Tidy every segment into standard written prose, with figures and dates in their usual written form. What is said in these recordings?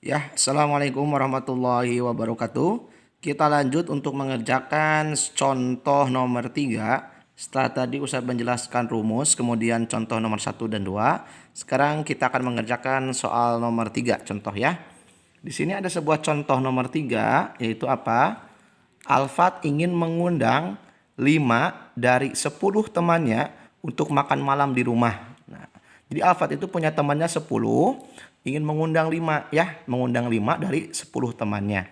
Ya, Assalamualaikum warahmatullahi wabarakatuh. Kita lanjut untuk mengerjakan contoh nomor 3. Setelah tadi Ustaz menjelaskan rumus, kemudian contoh nomor 1 dan 2. Sekarang kita akan mengerjakan soal nomor 3, contoh ya. Di sini ada sebuah contoh nomor 3, yaitu apa? Alfat ingin mengundang 5 dari 10 temannya untuk makan malam di rumah. Nah, jadi Alfat itu punya temannya 10, ingin mengundang 5 ya, mengundang 5 dari 10 temannya.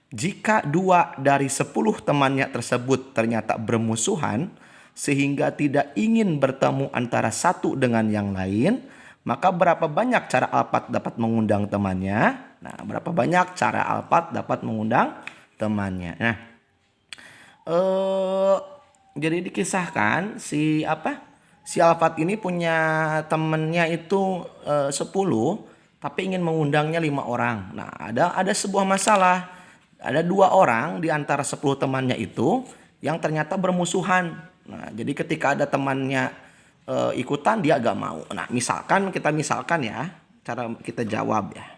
Jika 2 dari 10 temannya tersebut ternyata bermusuhan sehingga tidak ingin bertemu antara satu dengan yang lain, maka berapa banyak cara Alfat dapat mengundang temannya? Nah, berapa banyak cara Alfat dapat mengundang temannya? Nah, eh jadi dikisahkan si Alfat ini punya temennya itu 10, tapi ingin mengundangnya 5 orang. Nah, ada sebuah masalah. Ada 2 orang di antara 10 temannya itu yang ternyata bermusuhan. Nah, jadi ketika ada temannya ikutan, dia agak mau. Nah, misalkan ya, cara kita jawab ya.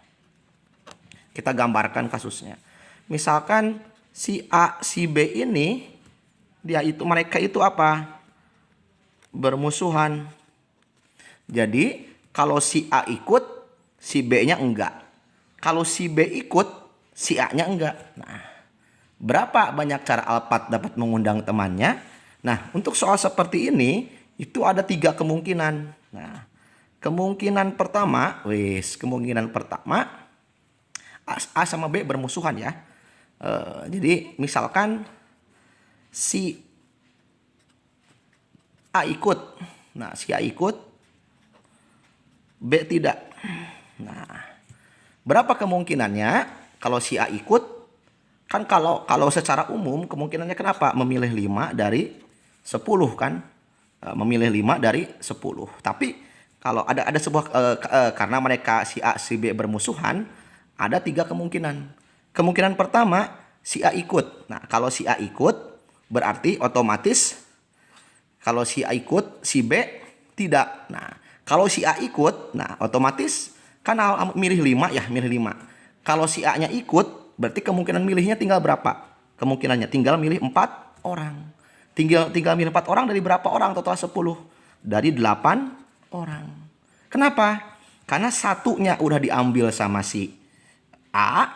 Kita gambarkan kasusnya. Misalkan si A, si B ini mereka itu apa? Bermusuhan. Jadi kalau si A ikut, si B-nya enggak. Kalau si B ikut, si A-nya enggak. Nah, berapa banyak cara Alfat dapat mengundang temannya? Nah, untuk soal seperti ini, itu ada 3 kemungkinan. Nah, kemungkinan pertama, A sama B bermusuhan ya. Jadi misalkan si A ikut. Nah, si A ikut, B tidak. Nah, berapa kemungkinannya kalau si A ikut? Kan kalau secara umum kemungkinannya kenapa? Memilih 5 dari 10 kan? Memilih 5 dari 10. Tapi kalau ada sebuah karena mereka si A si B bermusuhan, ada 3 kemungkinan. Kemungkinan pertama, si A ikut. Nah, kalau si A ikut berarti otomatis kalau si A ikut, si B tidak. Nah, kalau si A ikut, nah otomatis kan milih 5 ya, milih 5. Kalau si A-nya ikut, berarti kemungkinan milihnya tinggal berapa? Kemungkinannya tinggal milih 4 orang. Tinggal milih 4 orang dari berapa orang? Total 10. Dari 8 orang. Kenapa? Karena satunya udah diambil sama si A.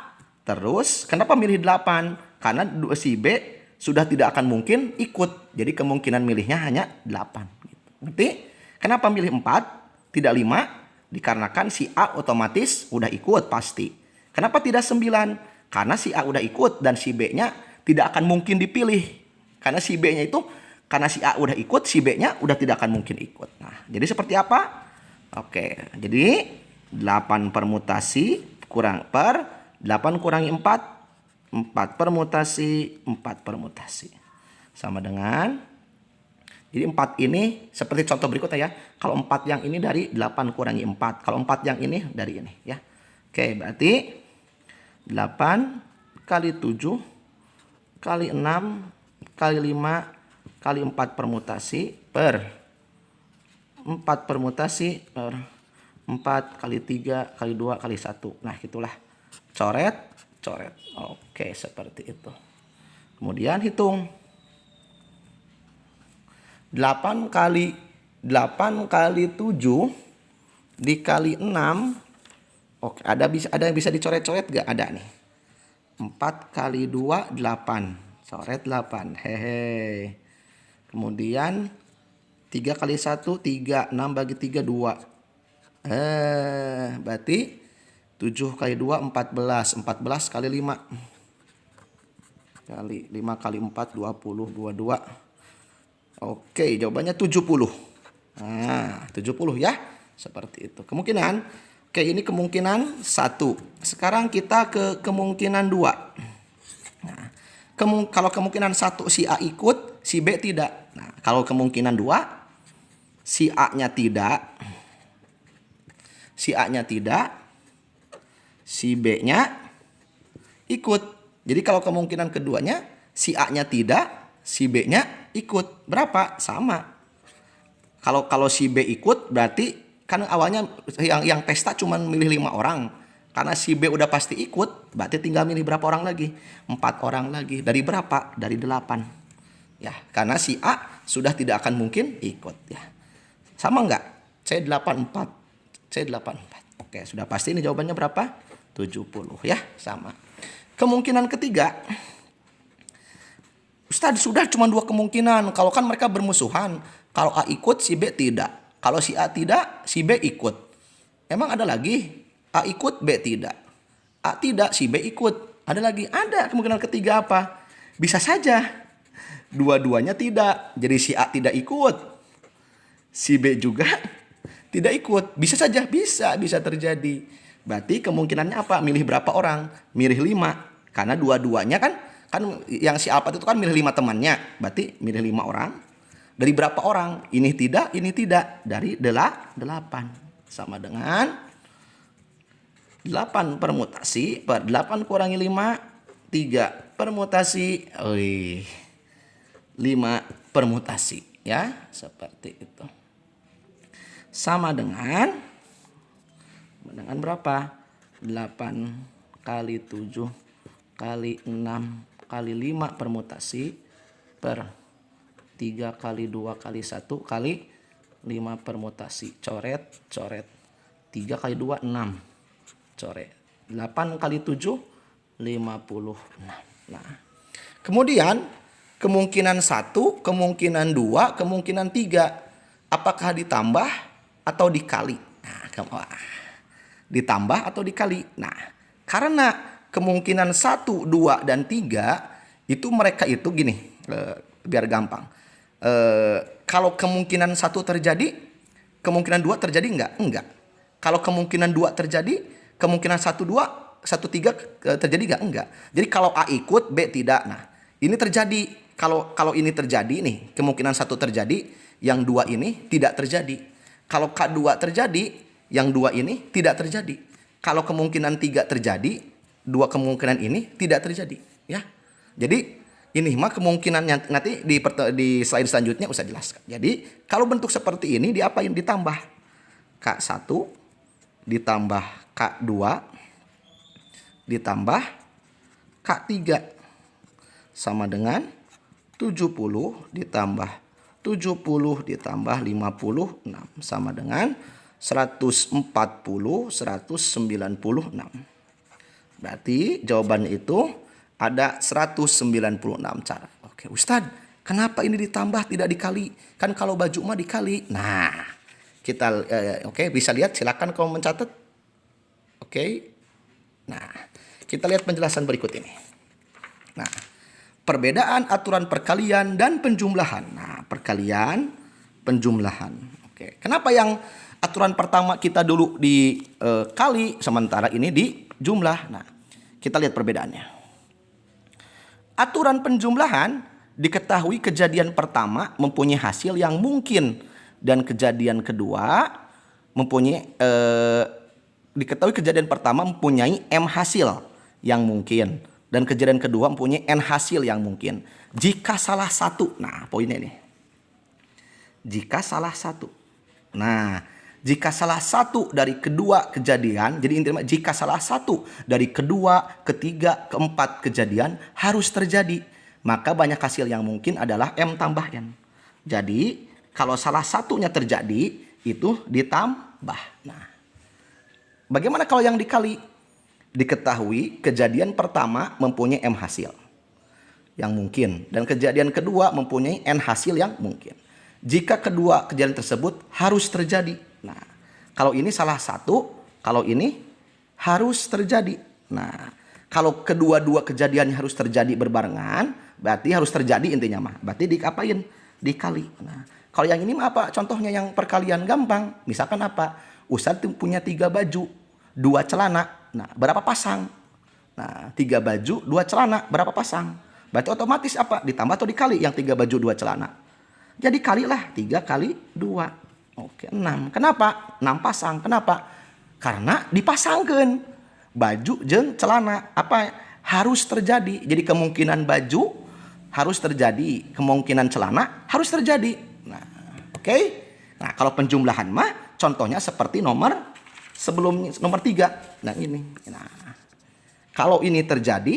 Terus kenapa milih 8? Karena si B sudah tidak akan mungkin ikut. Jadi kemungkinan milihnya hanya 8. Ngerti? Kenapa milih 4? Tidak 5? Dikarenakan si A otomatis udah ikut pasti. Kenapa tidak 9? Karena si A udah ikut dan si B-nya tidak akan mungkin dipilih. Karena si B-nya itu, karena si A udah ikut, si B-nya udah tidak akan mungkin ikut. Nah, jadi seperti apa? Oke, jadi 8 permutasi kurang 8 kurangi 4, 4 permutasi, 4 permutasi. Sama dengan, jadi 4 ini seperti contoh berikutnya ya. Kalau 4 yang ini dari 8 kurangi 4. Kalau 4 yang ini dari ini ya. Oke, berarti 8 kali 7 kali 6 kali 5 kali 4 permutasi per 4 permutasi per 4 kali 3 kali 2 kali 1. Nah, itulah. Coret. Oke, seperti itu. Kemudian hitung. 8 kali 7 dikali 6. Oke, ada yang bisa dicoret-coret gak? Ada nih. 4 kali 2 8. Coret 8. Hehe. Kemudian 3 kali 1 3. 6 bagi 3 2. Berarti 7 kali 2 14. 14 kali 5. Kali 5 kali 4 20. 22. Oke, jawabannya 70. Nah, 70 ya. Seperti itu. Kemungkinan. Oke, ini kemungkinan 1. Sekarang kita ke kemungkinan 2. Nah, kalau kemungkinan 1 si A ikut, si B tidak. Nah, kalau kemungkinan 2 si A-nya tidak. Si A-nya tidak. Si B-nya ikut. Jadi kalau kemungkinan keduanya si A-nya tidak, si B-nya ikut. Berapa? Sama. Kalau si B ikut berarti kan awalnya yang pesta cuma milih 5 orang. Karena si B udah pasti ikut, berarti tinggal milih berapa orang lagi? 4 orang lagi. Dari berapa? Dari 8. Ya, karena si A sudah tidak akan mungkin ikut ya. Sama enggak? C84. C84. Oke, sudah pasti ini jawabannya berapa? 70 ya, sama. Kemungkinan ketiga, Ustadz sudah cuma 2 kemungkinan. Kalau kan mereka bermusuhan. Kalau A ikut, si B tidak. Kalau si A tidak, si B ikut. Emang ada lagi? A ikut, B tidak. A tidak, si B ikut. Ada lagi? Ada. Kemungkinan ketiga apa? Bisa saja dua-duanya tidak. Jadi si A tidak ikut, si B juga tidak ikut. Bisa saja, bisa terjadi. Berarti kemungkinannya apa? Milih berapa orang? Milih 5. Karena dua-duanya kan yang si Alphard itu kan milih 5 temannya. Berarti milih 5 orang. Dari berapa orang? Ini tidak, ini tidak. Dari 8. Sama dengan 8 permutasi per 8 kurangi 5, 3 permutasi. 5 permutasi ya, seperti itu. Sama dengan berapa? 8 kali 7 kali 6 kali 5 permutasi per 3 kali 2 kali 1 kali 5 permutasi. Coret 3 kali 2 6. Coret 8 kali 7 56. Nah, kemudian kemungkinan 1, kemungkinan 2, kemungkinan 3. Apakah ditambah atau dikali? Nah, ditambah atau dikali. Nah, karena kemungkinan 1, 2, dan 3 itu mereka itu gini, biar gampang. Kalau kemungkinan 1 terjadi, kemungkinan 2 terjadi enggak? Enggak. Kalau kemungkinan 2 terjadi, kemungkinan 1, 2, 1, 3 terjadi enggak? Enggak. Jadi kalau A ikut, B tidak. Nah, ini terjadi. Kalau ini terjadi nih, kemungkinan 1 terjadi, yang 2 ini tidak terjadi. Kalau K2 terjadi, yang 2 ini tidak terjadi. Kalau kemungkinan 3 terjadi, 2 kemungkinan ini tidak terjadi, ya. Jadi ini mah kemungkinannya nanti di slide selanjutnya usah jelaskan. Jadi kalau bentuk seperti ini diapain? Ditambah K1 ditambah K2 ditambah K3 sama dengan 70 ditambah 70 ditambah 56 sama dengan 140 196. Berarti jawabannya itu ada 196 cara. Oke, Ustadz, kenapa ini ditambah tidak dikali? Kan kalau baju mah dikali. Nah, kita oke, bisa lihat, silakan kalau mencatat. Oke. Nah, kita lihat penjelasan berikut ini. Nah, perbedaan aturan perkalian dan penjumlahan. Nah, perkalian, penjumlahan. Oke. Kenapa yang aturan pertama kita dulu dikali, sementara ini dijumlah? Nah, kita lihat perbedaannya. Aturan penjumlahan diketahui kejadian pertama mempunyai hasil yang mungkin dan kejadian kedua mempunyai diketahui kejadian pertama mempunyai M hasil yang mungkin dan kejadian kedua mempunyai N hasil yang mungkin. Jika salah satu, nah poinnya ini. Jika salah satu. Nah, jika salah satu dari kedua kejadian, jadi intinya jika salah satu dari kedua, ketiga, keempat kejadian harus terjadi, maka banyak hasil yang mungkin adalah M tambah N. Jadi kalau salah satunya terjadi, itu ditambah. Nah, bagaimana kalau yang dikali? Diketahui kejadian pertama mempunyai M hasil yang mungkin. Dan kejadian kedua mempunyai N hasil yang mungkin. Jika kedua kejadian tersebut harus terjadi. Nah, kalau ini salah satu, kalau ini harus terjadi. Nah, kalau kedua-dua kejadiannya harus terjadi berbarengan, berarti harus terjadi intinya mah. Berarti dikapain? Dikali. Nah, kalau yang ini mah apa? Contohnya yang perkalian gampang. Misalkan apa? Ustadz punya 3 baju, 2 celana. Nah, berapa pasang? Nah, 3 baju, 2 celana, berapa pasang? Berarti otomatis apa? Ditambah atau dikali yang 3 baju, 2 celana. Jadi kalilah 3 kali 2. Oke, 6. Kenapa? 6 pasang. Kenapa? Karena dipasangkan baju jeung celana. Apa? Harus terjadi. Jadi kemungkinan baju harus terjadi, kemungkinan celana harus terjadi. Nah, oke. Nah, kalau penjumlahan mah contohnya seperti nomor sebelum nomor 3. Nah ini. Nah, kalau ini terjadi,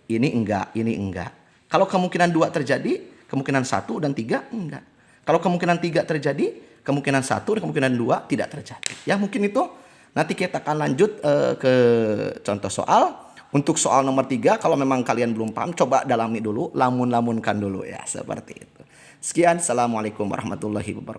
ini enggak, ini enggak. Kalau kemungkinan 2 terjadi, kemungkinan 1 dan 3 enggak. Kalau kemungkinan 3 terjadi, kemungkinan 1 dan kemungkinan 2 tidak terjadi. Ya mungkin itu. Nanti kita akan lanjut ke contoh soal. Untuk soal nomor 3, kalau memang kalian belum paham, coba dalami dulu, lamun-lamunkan dulu ya, seperti itu. Sekian, Assalamualaikum warahmatullahi wabarakatuh.